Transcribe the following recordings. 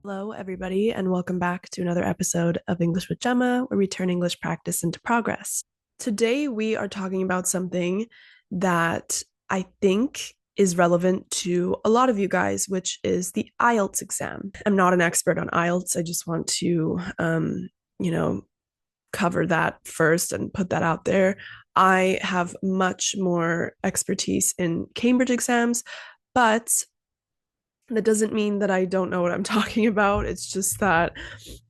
Hello, everybody, and welcome back to another episode of English with Gemma, where we turn English practice into progress. Today, we are talking about something that I think is relevant to a lot of you guys, which is the IELTS exam. I'm not an expert on IELTS. I just want to, you know, cover that first and put that out there. I have much more expertise in Cambridge exams, but that doesn't mean that I don't know what I'm talking about. It's just that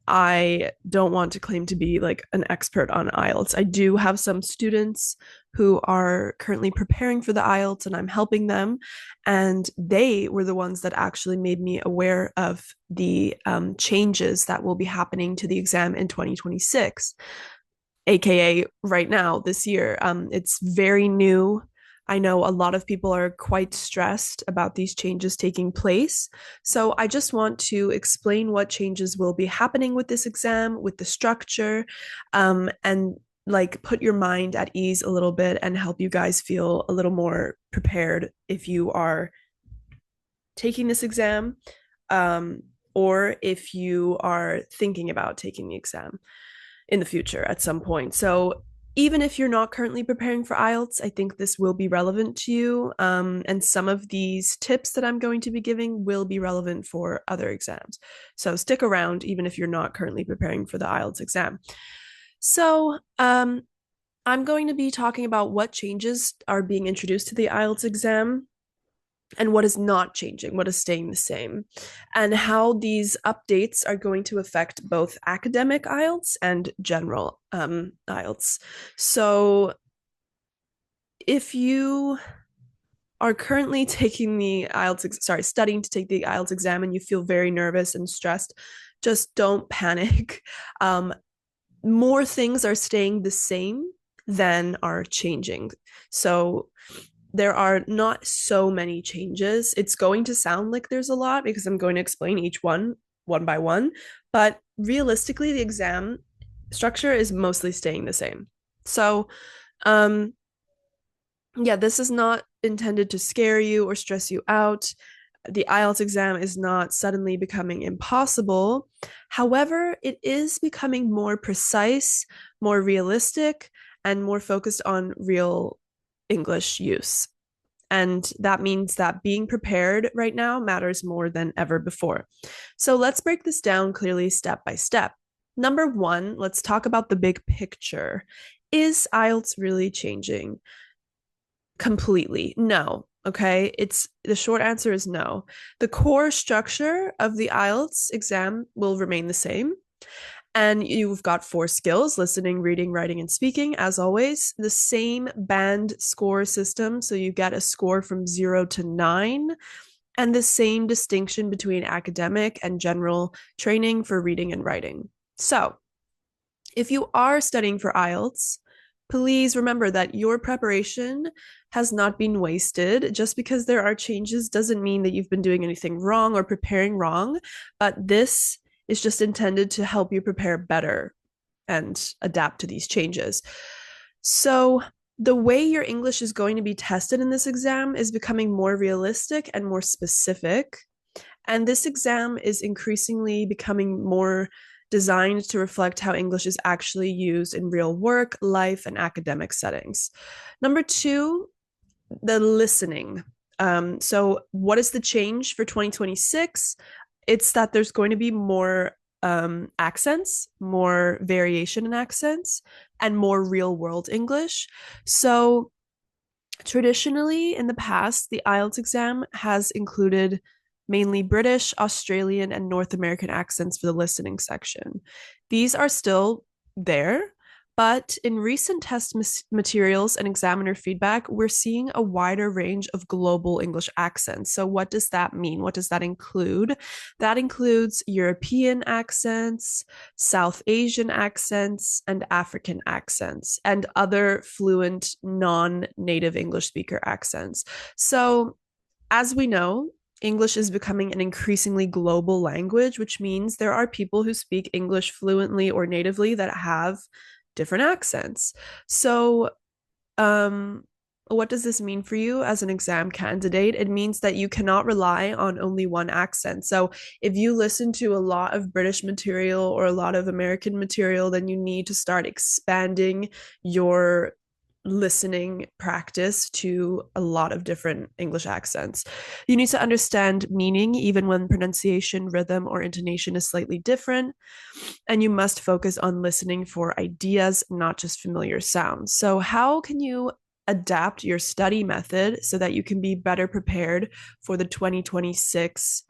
I don't want to claim to be like an expert on IELTS. I do have some students who are currently preparing for the IELTS and I'm helping them. And they were the ones that actually made me aware of the changes that will be happening to the exam in 2026, AKA right now, this year. It's very new. I know a lot of people are quite stressed about these changes taking place. So I just want to explain what changes will be happening with this exam, with the structure, and like put your mind at ease a little bit and help you guys feel a little more prepared if you are taking this exam, or if you are thinking about taking the exam in the future at some point. So even if you're not currently preparing for IELTS, I think this will be relevant to you. And some of these tips that I'm going to be giving will be relevant for other exams. So stick around, even if you're not currently preparing for the IELTS exam. So I'm going to be talking about what changes are being introduced to the IELTS exam and what is not changing, what is staying the same, and how these updates are going to affect both academic IELTS and general IELTS. So, if you are currently taking the studying to take the IELTS exam and you feel very nervous and stressed, just don't panic. More things are staying the same than are changing. So, there are not so many changes. It's going to sound like there's a lot because I'm going to explain each one by one, but realistically, the exam structure is mostly staying the same. So, um, yeah, this is not intended to scare you or stress you out. The IELTS exam is not suddenly becoming impossible. However, it is becoming more precise, more realistic, and more focused on real English use. And that means that being prepared right now matters more than ever before. So let's break this down clearly step by step. Number one, let's talk about the big picture. Is IELTS really changing? Completely. No. Okay. It's the short answer is no. The core structure of the IELTS exam will remain the same. And you've got four skills: listening, reading, writing, and speaking, as always. The same band score system. So you get a score from 0 to 9, and the same distinction between academic and general training for reading and writing. So if you are studying for IELTS, please remember that your preparation has not been wasted. Just because there are changes doesn't mean that you've been doing anything wrong or preparing wrong, but this is just intended to help you prepare better and adapt to these changes. So, the way your English is going to be tested in this exam is becoming more realistic and more specific. And this exam is increasingly becoming more designed to reflect how English is actually used in real work, life, and academic settings. Number two, the listening. So, what is the change for 2026? It's that there's going to be more accents, more variation in accents, and more real world English. So, traditionally, in the past, the IELTS exam has included mainly British, Australian, and North American accents for the listening section. These are still there, but in recent test materials and examiner feedback, we're seeing a wider range of global English accents. So, what does that mean? What does that include? That includes European accents, South Asian accents, and African accents, and other fluent non native English speaker accents. So, as we know, English is becoming an increasingly global language, which means there are people who speak English fluently or natively that have different accents. So, um, What does this mean for you as an exam candidate? It means that you cannot rely on only one accent. So, if you listen to a lot of British material or a lot of American material, then you need to start expanding your listening practice to a lot of different English accents. You need to understand meaning, even when pronunciation, rhythm, or intonation is slightly different. And you must focus on listening for ideas, not just familiar sounds. So, how can you adapt your study method so that you can be better prepared for the 2026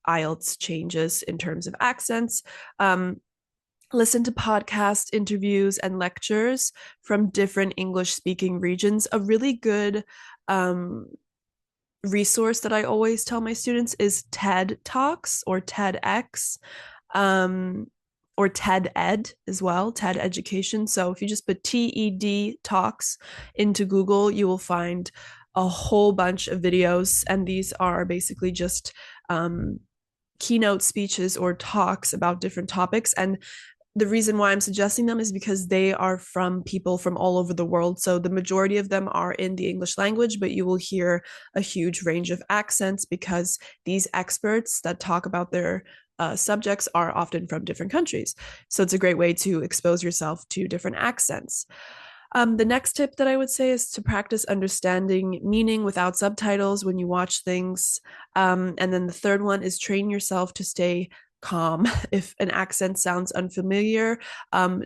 IELTS changes in terms of accents? Listen to podcasts, interviews, and lectures from different English speaking regions. A really good resource that I always tell my students is TED Talks or TEDx, um, or TED Ed as well, TED Education. So if you just put TED Talks into Google, you will find a whole bunch of videos. And these are basically just keynote speeches or talks about different topics. And the reason why I'm suggesting them is because they are from people from all over the world. So the majority of them are in the English language, but you will hear a huge range of accents because these experts that talk about their subjects are often from different countries. So it's a great way to expose yourself to different accents. The next tip that I would say is to practice understanding meaning without subtitles when you watch things. And then the third one is train yourself to stay calm. If an accent sounds unfamiliar,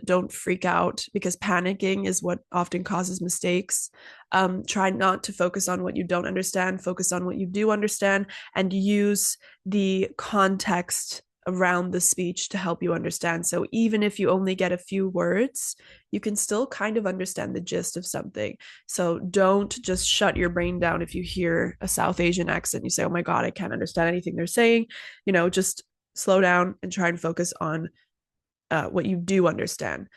don't freak out because panicking is what often causes mistakes. Try not to focus on what you don't understand, focus on what you do understand, and use the context around the speech to help you understand. So even if you only get a few words, you can still kind of understand the gist of something. So don't just shut your brain down if you hear a South Asian accent. You say, oh my God, I can't understand anything they're saying. Just slow down and try and focus on what you do understand.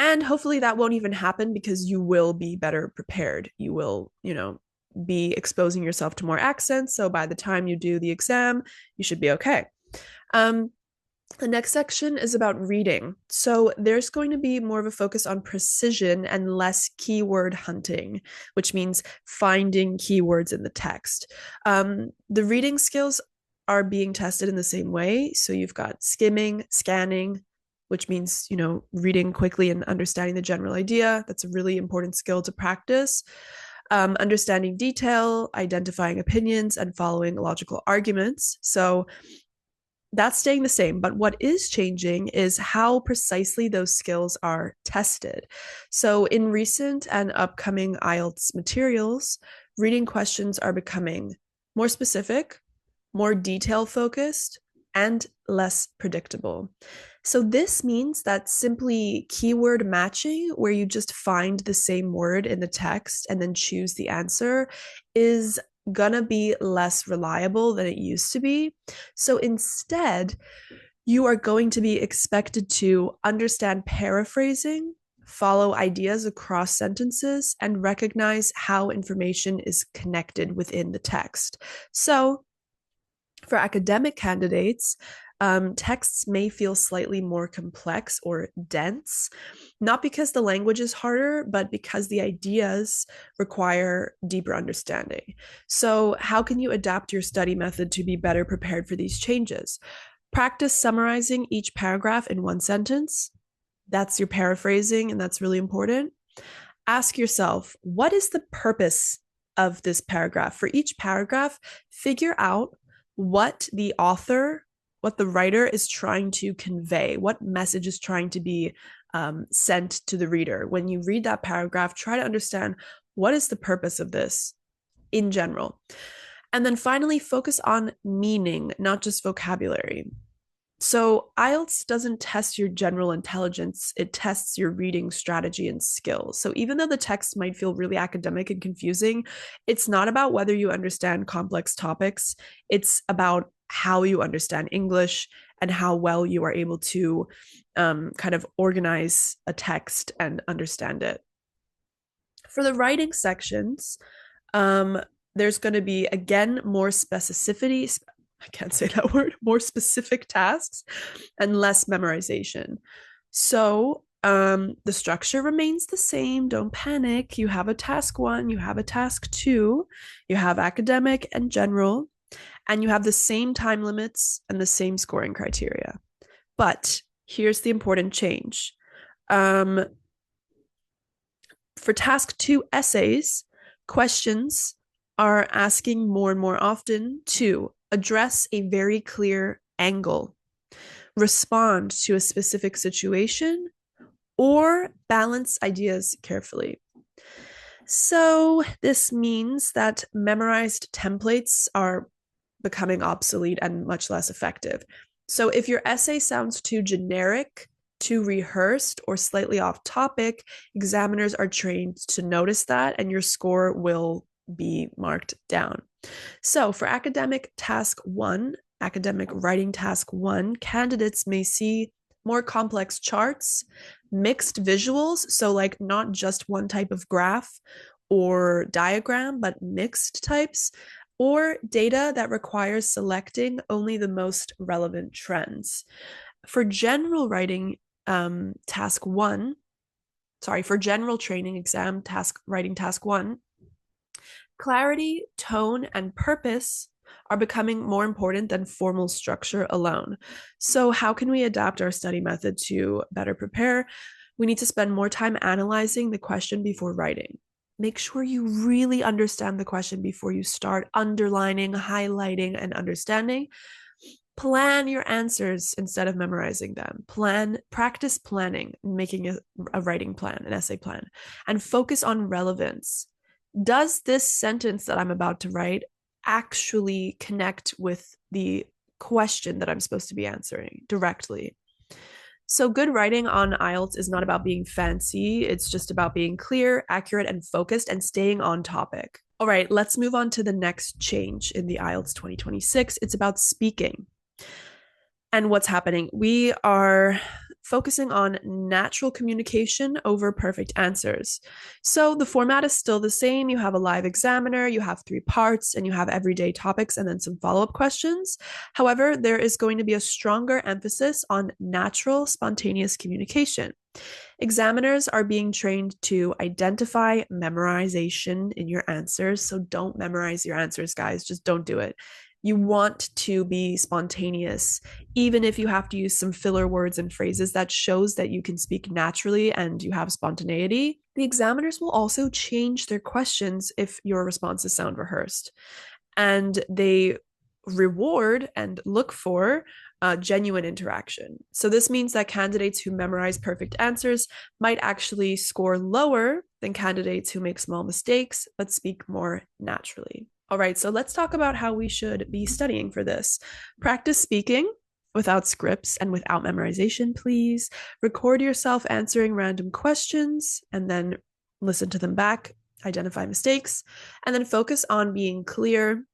And hopefully that won't even happen because you will be better prepared. You will, be exposing yourself to more accents. So by the time you do the exam, you should be okay. Um, the next section is about reading. So there's going to be more of a focus on precision and less keyword hunting, which means finding keywords in the text. The reading skills are being tested in the same way. So you've got skimming, scanning, which means, reading quickly and understanding the general idea. That's a really important skill to practice. Understanding detail, identifying opinions, and following logical arguments. So that's staying the same, but what is changing is how precisely those skills are tested. So, in recent and upcoming IELTS materials, reading questions are becoming more specific, more detail focused, and less predictable. So, this means that simply keyword matching, where you just find the same word in the text and then choose the answer, is gonna be less reliable than it used to be. So instead, you are going to be expected to understand paraphrasing, follow ideas across sentences, and recognize how information is connected within the text. So, for academic candidates, texts may feel slightly more complex or dense, not because the language is harder, but because the ideas require deeper understanding. So, how can you adapt your study method to be better prepared for these changes? Practice summarizing each paragraph in one sentence. That's your paraphrasing, and that's really important. Ask yourself, what is the purpose of this paragraph? For each paragraph, figure out what the author, what the writer is trying to convey, what message is trying to be sent to the reader. When you read that paragraph, try to understand what is the purpose of this in general. And then finally, focus on meaning, not just vocabulary. So, IELTS doesn't test your general intelligence, it tests your reading strategy and skills. So, even though the text might feel really academic and confusing, it's not about whether you understand complex topics, it's about how you understand English and how well you are able to kind of organize a text and understand it. For the writing sections, there's going to be, again, more specificity. I can't say that word, more specific tasks and less memorization. So, The structure remains the same. Don't panic. You have a task one, you have a task two, you have academic and general, and you have the same time limits and the same scoring criteria. But here's the important change. For task two essays, questions are asking more and more often to address a very clear angle, respond to a specific situation, or balance ideas carefully. So, this means that memorized templates are becoming obsolete and much less effective. So, if your essay sounds too generic, too rehearsed, or slightly off topic, examiners are trained to notice that and your score will be marked down. So, for academic writing task one, candidates may see more complex charts, mixed visuals, so like not just one type of graph or diagram, but mixed types, or data that requires selecting only the most relevant trends. For general writing task one, for general training exam writing task one, clarity, tone, and purpose are becoming more important than formal structure alone. So, how can we adapt our study method to better prepare? We need to spend more time analyzing the question before writing. Make sure you really understand the question before you start underlining, highlighting, and understanding. Plan your answers instead of memorizing them. Practice planning, making a writing plan, an essay plan, and focus on relevance. Does this sentence that I'm about to write actually connect with the question that I'm supposed to be answering directly? So, good writing on IELTS is not about being fancy. It's just about being clear, accurate, and focused and staying on topic. All right, let's move on to the next change in the IELTS 2026. It's about speaking. And what's happening? We are focusing on natural communication over perfect answers. So the format is still the same. You have a live examiner, you have 3 parts, and you have everyday topics and then some follow-up questions. However, there is going to be a stronger emphasis on natural, spontaneous communication. Examiners are being trained to identify memorization in your answers. So don't memorize your answers, guys. Just don't do it. You want to be spontaneous, even if you have to use some filler words and phrases. That shows that you can speak naturally and you have spontaneity. The examiners will also change their questions if your responses sound rehearsed. And they reward and look for genuine interaction. So this means that candidates who memorize perfect answers might actually score lower than candidates who make small mistakes but speak more naturally. All right, so let's talk about how we should be studying for this. Practice speaking without scripts and without memorization, please. Record yourself answering random questions and then listen to them back, identify mistakes, and then focus on being clear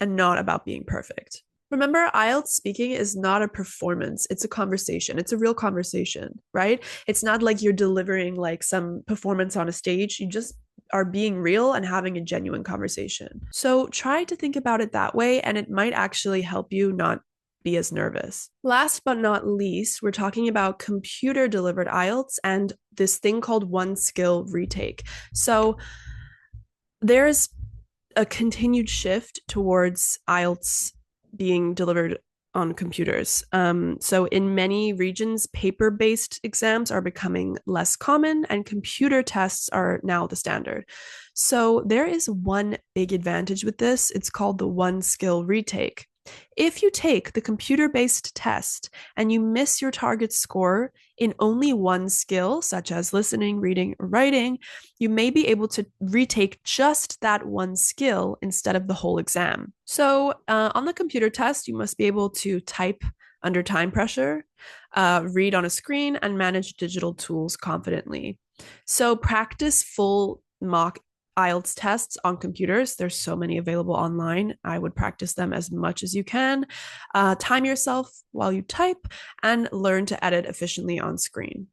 and not about being perfect. Remember, IELTS speaking is not a performance. It's a conversation. It's a real conversation, right? It's not like you're delivering like some performance on a stage. You just are being real and having a genuine conversation. So try to think about it that way, and it might actually help you not be as nervous. Last but not least, we're talking about computer delivered IELTS and this thing called one skill retake. So there's a continued shift towards IELTS being delivered on computers. So in many regions, paper-based exams are becoming less common and computer tests are now the standard. So there is one big advantage with this. It's called the one skill retake. If you take the computer-based test and you miss your target score in only one skill, such as listening, reading, or writing, you may be able to retake just that one skill instead of the whole exam. So on the computer test, you must be able to type under time pressure, read on a screen, and manage digital tools confidently. So practice full mock IELTS tests on computers. There's so many available online. I would practice them as much as you can. Time yourself while you type and learn to edit efficiently on screen.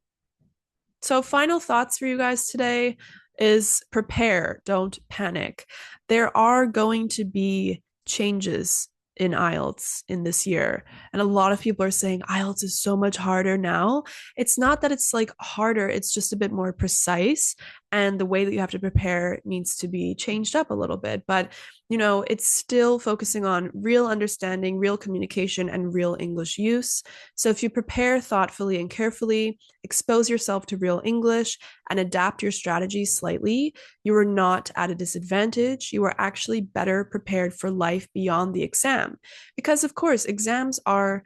So final thoughts for you guys today is prepare, don't panic. There are going to be changes in IELTS in this year. And a lot of people are saying IELTS is so much harder now. It's not that it's like harder, it's just a bit more precise. And the way that you have to prepare needs to be changed up a little bit. But, it's still focusing on real understanding, real communication, and real English use. So if you prepare thoughtfully and carefully, expose yourself to real English, and adapt your strategy slightly, you are not at a disadvantage. You are actually better prepared for life beyond the exam. Because, of course, exams are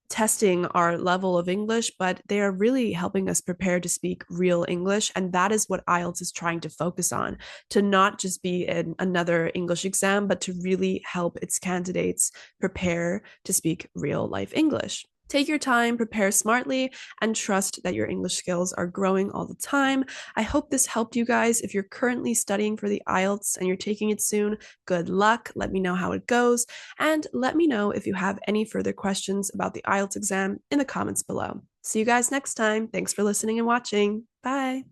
testing our level of English, but they are really helping us prepare to speak real English. And that is what IELTS is trying to focus on, to not just be another English exam, but to really help its candidates prepare to speak real life English. Take your time, prepare smartly, and trust that your English skills are growing all the time. I hope this helped you guys. If you're currently studying for the IELTS and you're taking it soon, good luck. Let me know how it goes. And let me know if you have any further questions about the IELTS exam in the comments below. See you guys next time. Thanks for listening and watching. Bye.